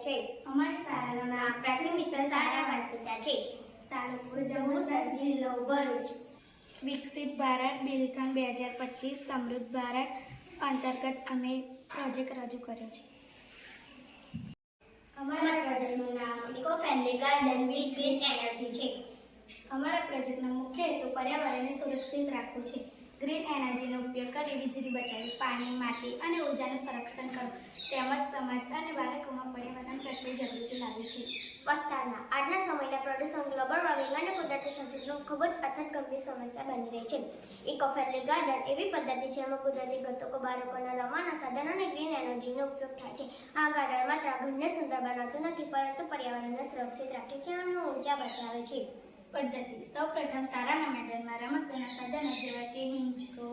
છે. અમારી શાળાનું નામ પ્રાથમિક મિશન શાળા વાંસદા છે. તાલુકો જંબુસર, જિલ્લો ભરૂચ. વિકસિત ભારત બિલથોન 2025 સમૃદ્ધ ભારત અંતર્ગત અમે પ્રોજેક્ટ રજૂ કર્યો છે. અમારા પ્રોજેક્ટનું નામ eco friendly garden with green energy છે. અમારા પ્રોજેક્ટનો મુખ્ય હેતુ પર્યાવરણને સુરક્ષિત રાખવું છે. ગ્રીન એનર્જીનો ઉપયોગ કરી વીજળી બચાવી પાણી, માટી અને ઉર્જાનું સંરક્ષણ કરવું તેમજ સમાજ અને બાળકોમાં પર્યાવરણ પ્રત્યે જાગૃતિ લાવી છે. પસ્તાના આજના સમયના પ્રદૂષણ, ગ્લોબલ વોર્મિંગ અને કુદરતી સંસાધનો ખૂબ જ અથત ગંભીર સમસ્યા બની રહી છે. ઇકો ફ્રેન્ડલી ગાર્ડન એવી પદ્ધતિ છે જેમાં કુદરતી ઘટકો, બાળકોના રમવાના સાધનો અને ગ્રીન એનર્જીનો ઉપયોગ થાય છે. આ ગાર્ડન માત્ર ઘરને સુંદર બનાવતું નથી, પરંતુ પર્યાવરણને સુરક્ષિત રાખે છે અને ઉર્જા બચાવે છે. પદ્ધતિ: સૌપ્રથમ શાળાના મેદાનમાં રમતના સાધનો જેવા કે હિંચકો,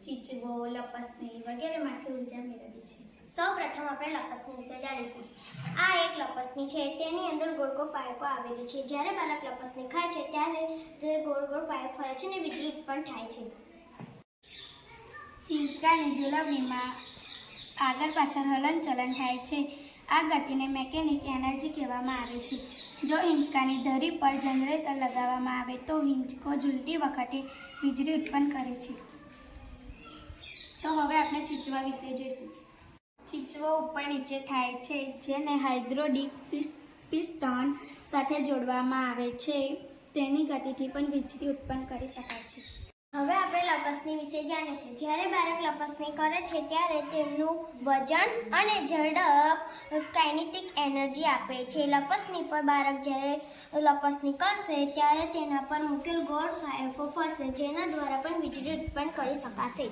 ચીચવો, લપસણી વગેરેમાંથી ઉર્જા મેળવી છે. સૌપ્રથમ આપણે લપસણી વિશે જાણીશું. આ એક લપસણી છે. તેની અંદર ગોળ ગોળ પાઇપો આવેલી છે. જ્યારે બાળક લપસણી ખાય છે ત્યારે તે ગોળ ગોળ પાઇપ ફરે છે અને વીજળી ઉત્પન્ન થાય છે. હિંચકાની ઝૂલવણીમાં આગળ પાછળ હલનચલન થાય છે. આ ગતિને મેકેનિક એનર્જી કહેવામાં આવે છે. જો હિંચકાની ધરી પર જનરેટર લગાવવામાં આવે તો હિંચકો ઝૂલતી વખતે વીજળી ઉત્પન્ન કરે છે. તો હવે આપણે ચીચવા વિશે જોઈશું. ચીચવો ઉપર નીચે થાય છે, જેને હાઇડ્રોલિક પિસ્ટન સાથે જોડવામાં આવે છે. તેની ગતિથી પણ વીજળી ઉત્પન્ન કરી શકાય છે. હવે આપણે લપસણી વિશે જાણીશું. જ્યારે બાળક લપસણી કરે છે ત્યારે તેમનું વજન અને ઝડપ કાઇનેટિક એનર્જી આપે છે. લપસણી પર બાળક જ્યારે લપસણી કરશે ત્યારે તેના પર મૂકેલ ગોળ પાઇપો ફરશે, જેના દ્વારા પણ વીજળી ઉત્પન્ન કરી શકાશે.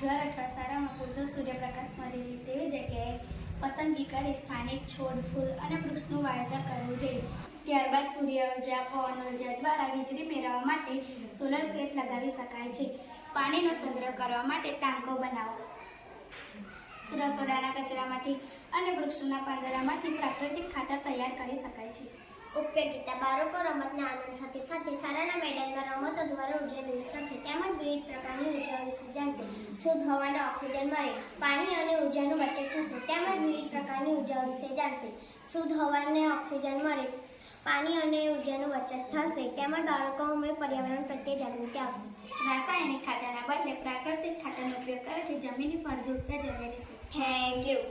ઘર અથવા શાળામાં પૂરતો સૂર્યપ્રકાશ મળી રહે તેવી જગ્યાએ પસંદગી કરી સ્થાનિક છોડ, ફૂલ અને વૃક્ષનું વાવેતર કરવું જોઈએ. ત્યારબાદ સૂર્ય ઉર્જા, પવન ઉર્જા દ્વારા વીજળી મેળવવા માટે સોલર પ્લેટ લગાવી શકાય છે. પાણીનો સંગ્રહ કરવા માટે ટાંકો બનાવો. રસોડાના કચરામાંથી અને વૃક્ષોના પાંદડામાંથી પ્રાકૃતિક ખાતર તૈયાર કરી શકાય છે. ઉપયોગિતા: બાળકો રમતના આનંદ સાથે સાથે શાળાના મેદાનમાં રમતો દ્વારા ઉર્જા મેળવી શકશે. તેમજ વિવિધ પ્રકારની ઉર્જા વિશે જાણશે. શુદ્ધ હવાને ઓક્સિજન મળે, પાણી અને ઉર્જાનું બચત થશે. તેમજ વિવિધ પ્રકારની ઉર્જા વિશે જાણશે. શુદ્ધ હવાને ઓક્સિજન મળે, પાણી અને ઉર્જાનું બચત થશે. તેમજ બાળકોમાં પર્યાવરણ પ્રત્યે જાગૃતિ આવશે. રાસાયણિક ખાતરના બદલે પ્રાકૃતિક ખાતરનો ઉપયોગ કરવાથી જમીનની ફળદ્રુપતા જળવાઈ રહેશે. Thank you.